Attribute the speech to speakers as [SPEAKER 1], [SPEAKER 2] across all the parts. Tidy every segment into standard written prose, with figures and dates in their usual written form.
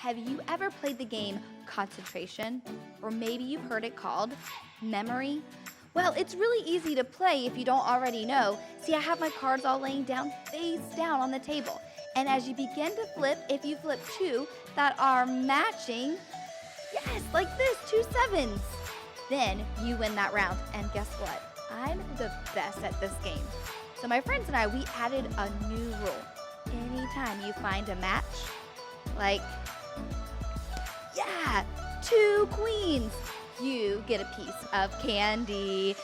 [SPEAKER 1] have you ever played the game concentration? Or maybe you've heard it called memory? Well, it's really easy to play if you don't already know. See, I have my cards all laying down face down on the table. And as you begin to flip, if you flip two that are matching, yes, like this, 2 sevens, then you win that round. And guess what? I'm the best at this game. So my friends and I, we added a new rule. Anytime you find a match, like, yeah, 2 queens, you get a piece of candy.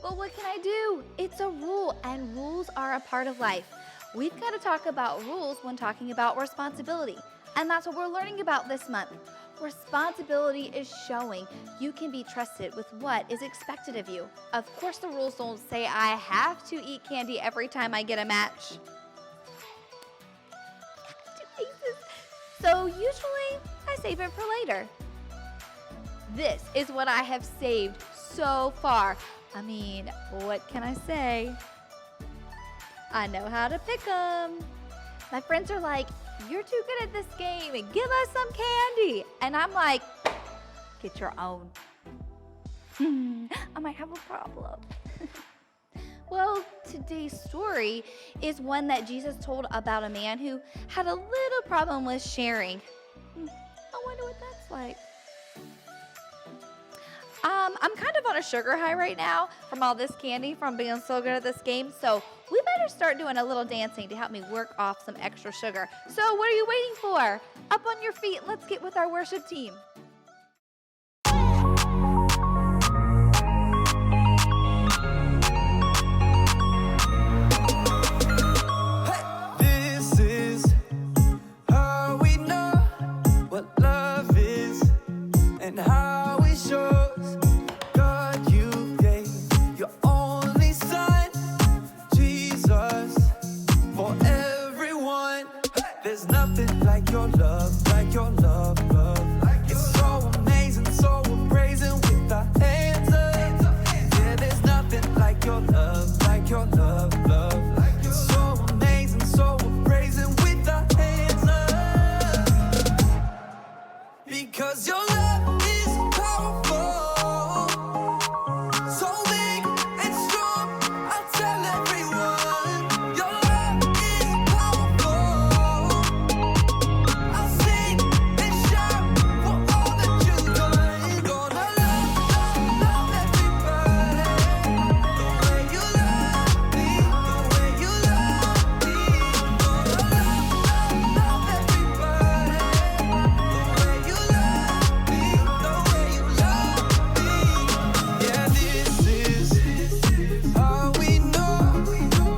[SPEAKER 1] But what can I do? It's a rule, and rules are a part of life. We've got to talk about rules when talking about responsibility, and that's what we're learning about this month. Responsibility is showing you can be trusted with what is expected of you. Of course, the rules don't say I have to eat candy every time I get a match. So usually, I save it for later. This is what I have saved so far. I mean, what can I say? I know how to pick them. My friends are like, you're too good at this game, and give us some candy. And I'm like, get your own. I might have a problem. Well, today's story is one that Jesus told about a man who had a little problem with sharing. I wonder what that's like. I'm kind of on a sugar high right now from all this candy, from being so good at this game. So we better start doing a little dancing to help me work off some extra sugar. So what are you waiting for? Up on your feet, let's get with our worship team.
[SPEAKER 2] This is how we know what love is and how it shows. There's nothing like your love, love. It's so amazing, so we're praising with our hands up. Yeah, there's nothing like your love, love. It's so amazing, so we're praising with our hands up. Because your love is powerful, so big and strong, I'll tell everyone. Your love is powerful. I'll sing and shout for all that you've done. Gonna love everybody the way you love me, the way you love me. Gonna love everybody the way you love me, the way you love me. Yeah, this is how we know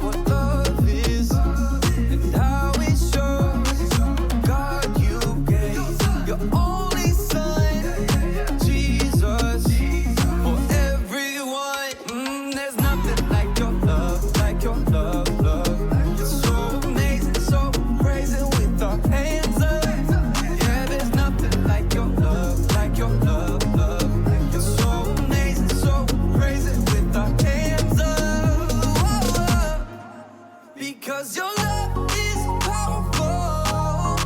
[SPEAKER 2] what love is and how it shows. God, you gave your only son, Jesus, for everyone. There's nothing like your love, love. It's so amazing, so praising with our hands up. Yeah, there's nothing like your love, love. It's so amazing, so praising with our hands up. Because your love is powerful,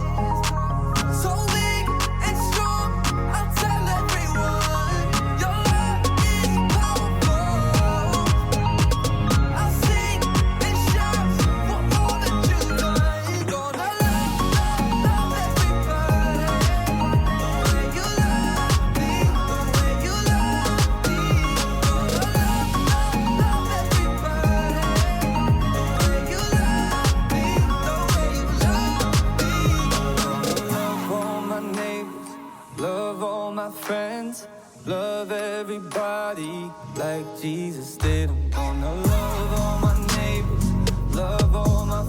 [SPEAKER 2] so big and strong, I'll tell everyone. Your love is powerful. I'll sing and shout for all that you've done. Gonna love everybody the way you love me, the way you love me. Gonna love everybody the way you love me, the way you love me. Love all my neighbors, love all my friends, love everybody like Jesus did. I'm gonna love all my neighbors, love all my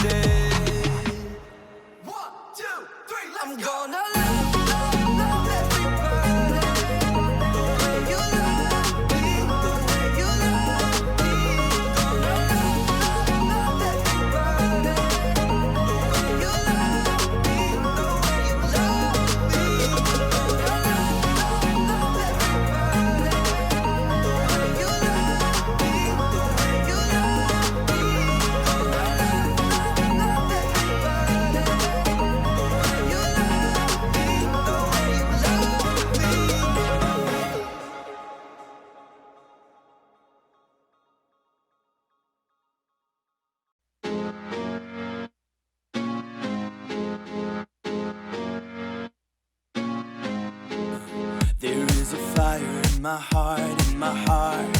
[SPEAKER 2] it. 1, 2, 3, I'm gonna love, love, love everybody. The way you love me, the way you love me. Gonna love, love, love everybody. The way you love me, the way you love me. Gonna love, love everybody. The way you love me, the way you love me. Gonna love, love everybody. The way you love me, the way you love me. There is a fire in my heart,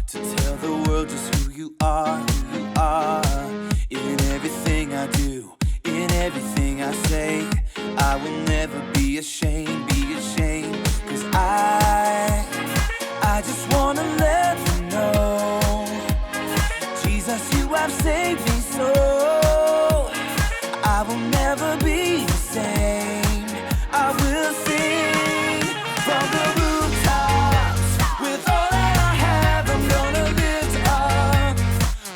[SPEAKER 2] to tell the world just who you are, who you are. In everything I do, in everything I say, I will never be ashamed, 'cause I just wanna let you know, Jesus, you have saved me so, I will never be the same. I will sing from the rooftops, with all that I have, I'm gonna lift up.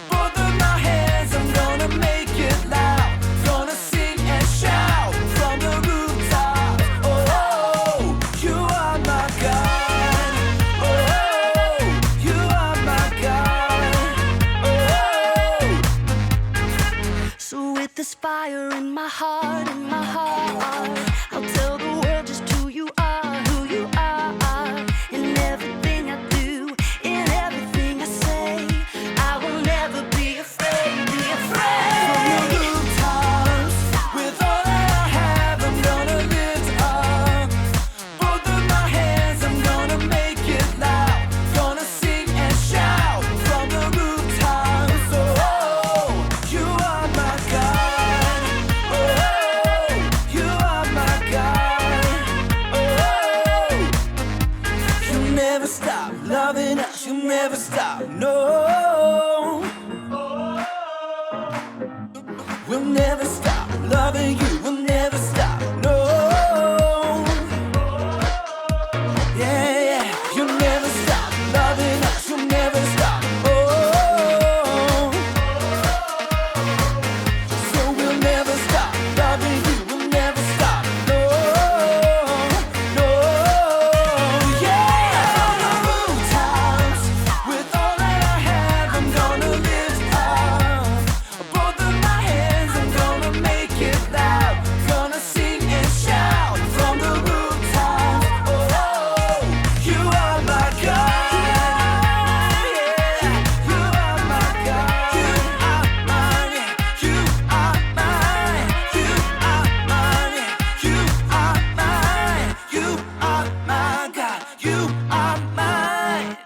[SPEAKER 2] Both of my hands, I'm gonna make it loud, gonna sing and shout from the rooftops. Oh, you are my God. Oh, you are my God. Oh.
[SPEAKER 3] So with this fire in my heart, I'll tell the world just who you are, who you are. In everything I do, in everything I say, I will never be afraid, be afraid.
[SPEAKER 2] From the rooftops, with all that I have, I'm gonna lift up. Both of my hands, I'm gonna make it loud, gonna sing and shout from the rooftops. Oh, you are my God. Oh, you are my God. Oh, you never stop loving us, you never stop, no. We'll never stop loving you, we'll never stop, no. Yeah, yeah, you'll never stop loving us, you'll never stop, oh. So we'll never stop loving you, we'll never stop, no, no. Yeah, on the rooftops, with all that I have, I'm gonna lift up. Both of my hands, I'm gonna make it loud, gonna sing and shout from the rooftops. Oh, you are my God. Yeah, you are my God. You are mine. You are mine. You are mine. You are mine. You are my God. You are mine.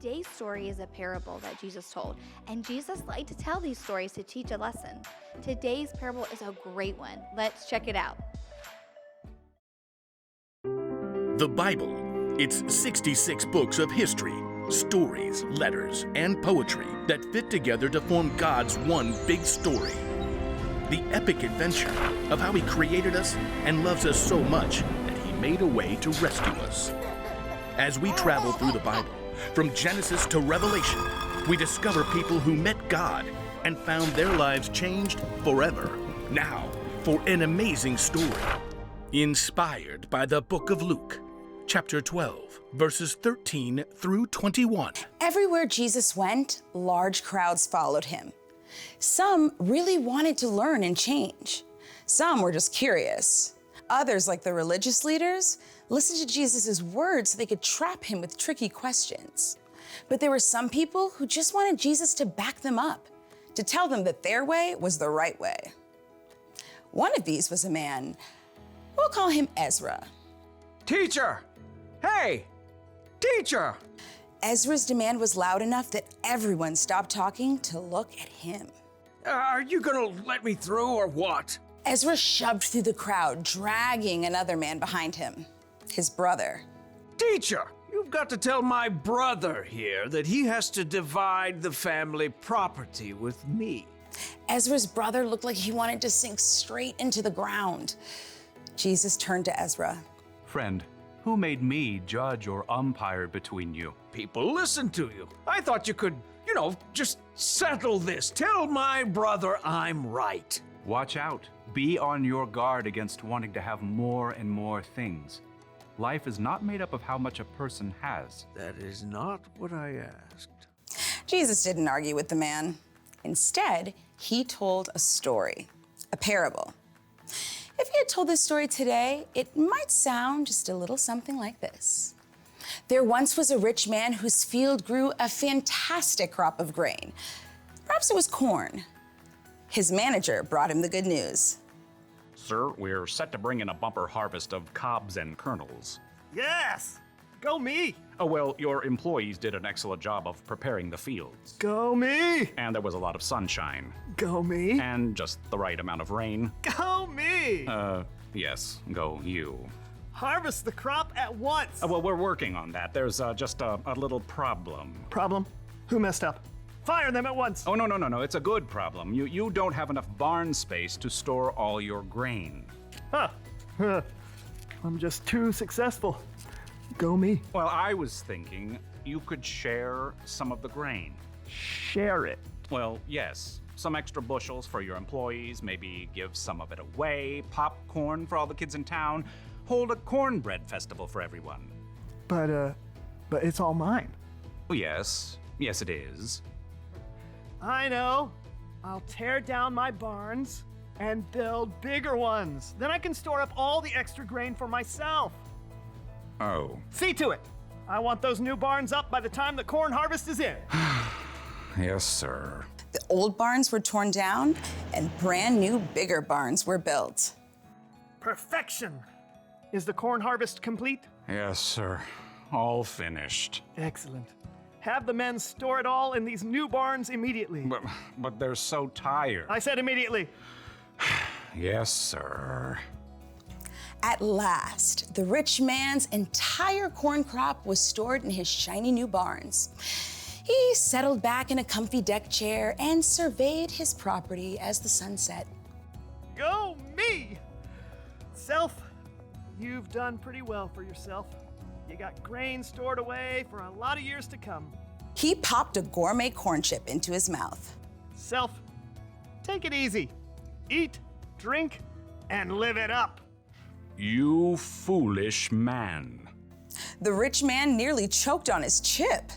[SPEAKER 1] Today's story is a parable that Jesus told, and Jesus liked to tell these stories to teach a lesson. Today's parable is a great one. Let's check it out.
[SPEAKER 4] The Bible. It's 66 books of history, stories, letters, and poetry that fit together to form God's one big story. The epic adventure of how He created us and loves us so much that He made a way to rescue us. As we travel through the Bible, from Genesis to Revelation, we discover people who met God and found their lives changed forever. Now, for an amazing story, inspired by the book of Luke, chapter 12, verses 13 through 21.
[SPEAKER 5] Everywhere Jesus went, large crowds followed him. Some really wanted to learn and change. Some were just curious. Others, like the religious leaders, listened to Jesus' words so they could trap him with tricky questions. But there were some people who just wanted Jesus to back them up, to tell them that their way was the right way. One of these was a man, we'll call him Ezra.
[SPEAKER 6] Teacher! Hey! Teacher!
[SPEAKER 5] Ezra's demand was loud enough that everyone stopped talking to look at him.
[SPEAKER 6] Are you gonna let me through or what?
[SPEAKER 5] Ezra shoved through the crowd, dragging another man behind him, his brother.
[SPEAKER 6] Teacher! You've got to tell my brother here that he has to divide the family property with me.
[SPEAKER 5] Ezra's brother looked like he wanted to sink straight into the ground. Jesus turned to Ezra.
[SPEAKER 7] Friend, who made me judge or umpire between you?
[SPEAKER 6] People listen to you. I thought you could, just settle this. Tell my brother I'm right.
[SPEAKER 7] Watch out. Be on your guard against wanting to have more and more things. Life is not made up of how much a person has.
[SPEAKER 6] That is not what I asked.
[SPEAKER 5] Jesus didn't argue with the man. Instead, he told a story, a parable. If he had told this story today, it might sound just a little something like this. There once was a rich man whose field grew a fantastic crop of grain. Perhaps it was corn. His manager brought him the good news.
[SPEAKER 7] Sir, we're set to bring in a bumper harvest of cobs and kernels.
[SPEAKER 8] Yes! Go me!
[SPEAKER 7] Oh, well, your employees did an excellent job of preparing the fields.
[SPEAKER 8] Go me!
[SPEAKER 7] And there was a lot of sunshine.
[SPEAKER 8] Go me!
[SPEAKER 7] And just the right amount of rain.
[SPEAKER 8] Go me!
[SPEAKER 7] Yes, go you.
[SPEAKER 8] Harvest the crop at once!
[SPEAKER 7] Well, we're working on that. There's just a little problem.
[SPEAKER 8] Problem? Who messed up? Fire them at once!
[SPEAKER 7] Oh, no. It's a good problem. You don't have enough barn space to store all your grain.
[SPEAKER 8] Huh. I'm just too successful. Go me.
[SPEAKER 7] Well, I was thinking you could share some of the grain.
[SPEAKER 8] Share it.
[SPEAKER 7] Well, yes. Some extra bushels for your employees, maybe give some of it away, popcorn for all the kids in town, hold a cornbread festival for everyone.
[SPEAKER 8] But it's all mine.
[SPEAKER 7] Oh, yes, it is.
[SPEAKER 8] I know. I'll tear down my barns and build bigger ones. Then I can store up all the extra grain for myself.
[SPEAKER 7] Oh.
[SPEAKER 8] See to it. I want those new barns up by the time the corn harvest is in.
[SPEAKER 7] Yes, sir.
[SPEAKER 5] The old barns were torn down and brand new, bigger barns were built.
[SPEAKER 8] Perfection. Is the corn harvest complete?
[SPEAKER 7] Yes, sir. All finished.
[SPEAKER 8] Excellent. Have the men store it all in these new barns immediately.
[SPEAKER 7] But they're so tired.
[SPEAKER 8] I said immediately.
[SPEAKER 7] Yes, sir.
[SPEAKER 5] At last, the rich man's entire corn crop was stored in his shiny new barns. He settled back in a comfy deck chair and surveyed his property as the sun set.
[SPEAKER 8] Go me! Self, you've done pretty well for yourself. You got grain stored away for a lot of years to come.
[SPEAKER 5] He popped a gourmet corn chip into his mouth.
[SPEAKER 8] Self, take it easy. Eat, drink, and live it up.
[SPEAKER 7] You foolish man.
[SPEAKER 5] The rich man nearly choked on his chip.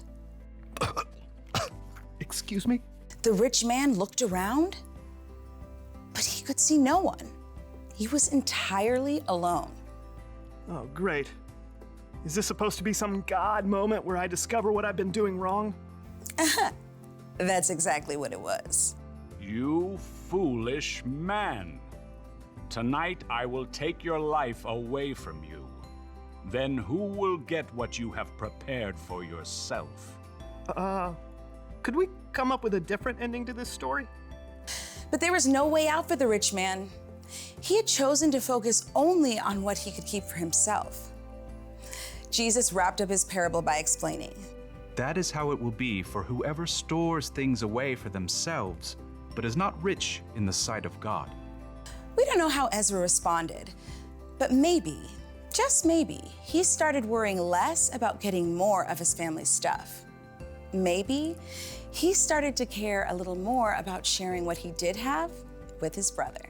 [SPEAKER 8] Excuse me?
[SPEAKER 5] The rich man looked around, but he could see no one. He was entirely alone.
[SPEAKER 8] Oh, great. Is this supposed to be some God moment where I discover what I've been doing wrong?
[SPEAKER 5] That's exactly what it was.
[SPEAKER 7] You foolish man. Tonight I will take your life away from you. Then who will get what you have prepared for yourself?
[SPEAKER 8] Could we come up with a different ending to this story?
[SPEAKER 5] But there was no way out for the rich man. He had chosen to focus only on what he could keep for himself. Jesus wrapped up his parable by explaining,
[SPEAKER 7] That is how it will be for whoever stores things away for themselves, but is not rich in the sight of God.
[SPEAKER 5] We don't know how Ezra responded, but maybe, just maybe, he started worrying less about getting more of his family's stuff. Maybe he started to care a little more about sharing what he did have with his brother.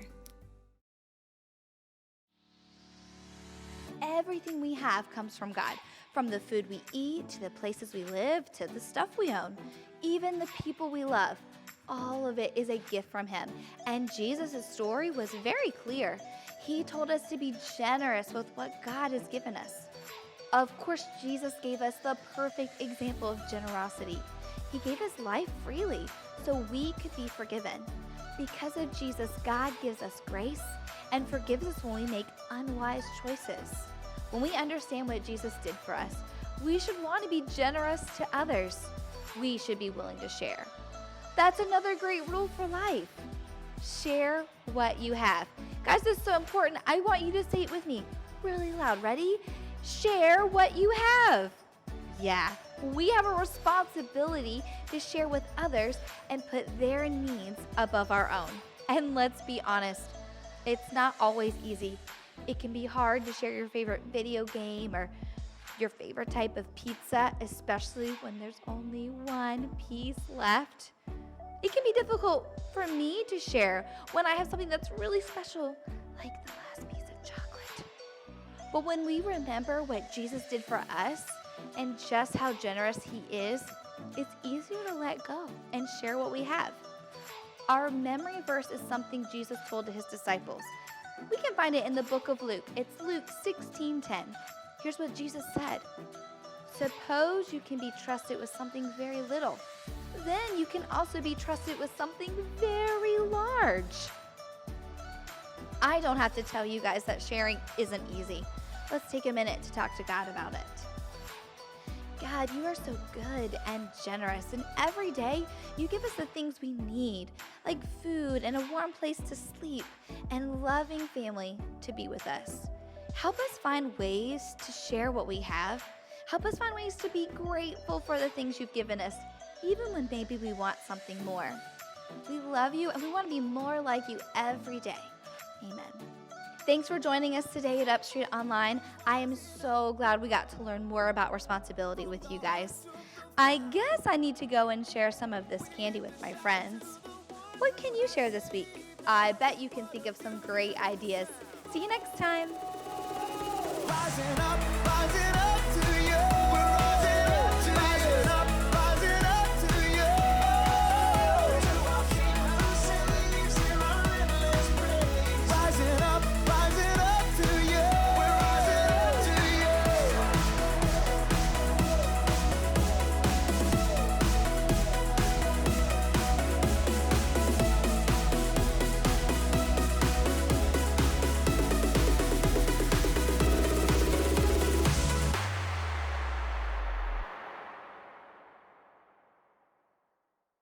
[SPEAKER 1] Everything we have comes from God, from the food we eat, to the places we live, to the stuff we own, even the people we love. All of it is a gift from Him. And Jesus' story was very clear. He told us to be generous with what God has given us. Of course, Jesus gave us the perfect example of generosity. He gave His life freely so we could be forgiven. Because of Jesus, God gives us grace and forgives us when we make unwise choices. When we understand what Jesus did for us, we should want to be generous to others. We should be willing to share. That's another great rule for life. Share what you have. Guys, this is so important. I want you to say it with me really loud. Ready? Share what you have. Yeah, we have a responsibility to share with others and put their needs above our own. And let's be honest, it's not always easy. It can be hard to share your favorite video game or your favorite type of pizza, especially when there's only one piece left. It can be difficult for me to share when I have something that's really special, like the last piece of chocolate. But when we remember what Jesus did for us and just how generous he is, it's easier to let go and share what we have. Our memory verse is something Jesus told to his disciples. We can find it in the book of Luke. It's Luke 16:10. Here's what Jesus said. Suppose you can be trusted with something very little. Then you can also be trusted with something very large. I don't have to tell you guys that sharing isn't easy. Let's take a minute to talk to God about it. God, you are so good and generous, and every day you give us the things we need, like food and a warm place to sleep and loving family to be with us. Help us find ways to share what we have. Help us find ways to be grateful for the things you've given us, even when maybe we want something more. We love you and we want to be more like you every day. Amen. Thanks for joining us today at UpStreet Online. I am so glad we got to learn more about responsibility with you guys. I guess I need to go and share some of this candy with my friends. What can you share this week? I bet you can think of some great ideas. See you next time.
[SPEAKER 2] Rising up, rising